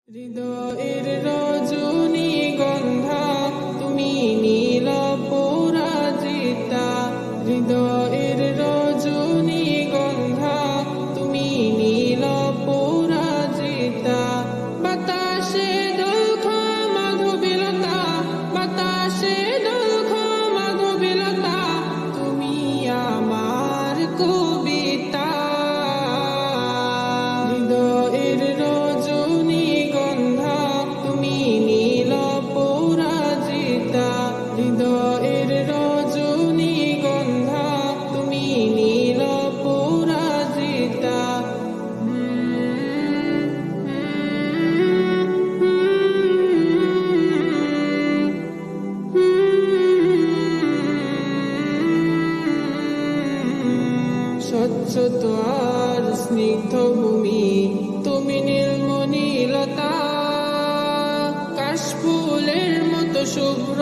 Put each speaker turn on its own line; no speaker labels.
হৃদয়ের রজনীগন্ধা তুমি নীল পরাজিতা, হৃদয়ের রজনীগন্ধা তুমি নীল পরাজিতা। বাতাসে দোলখা মাধবীলতা, বাতাসে দোলখা মাধবীলতা, তুমি আমার কবিতা। হৃদয়ের রজনীগন্ধা তুমি নীল পরাজিতা, হৃদয়ের রজনীগন্ধা তুমি নীল পরাজিতা। স্বচ্ছ আর স্নিগ্ধ ভূমি তুমি নীলমণিলতা, কাশফুলের মতো শুভ্র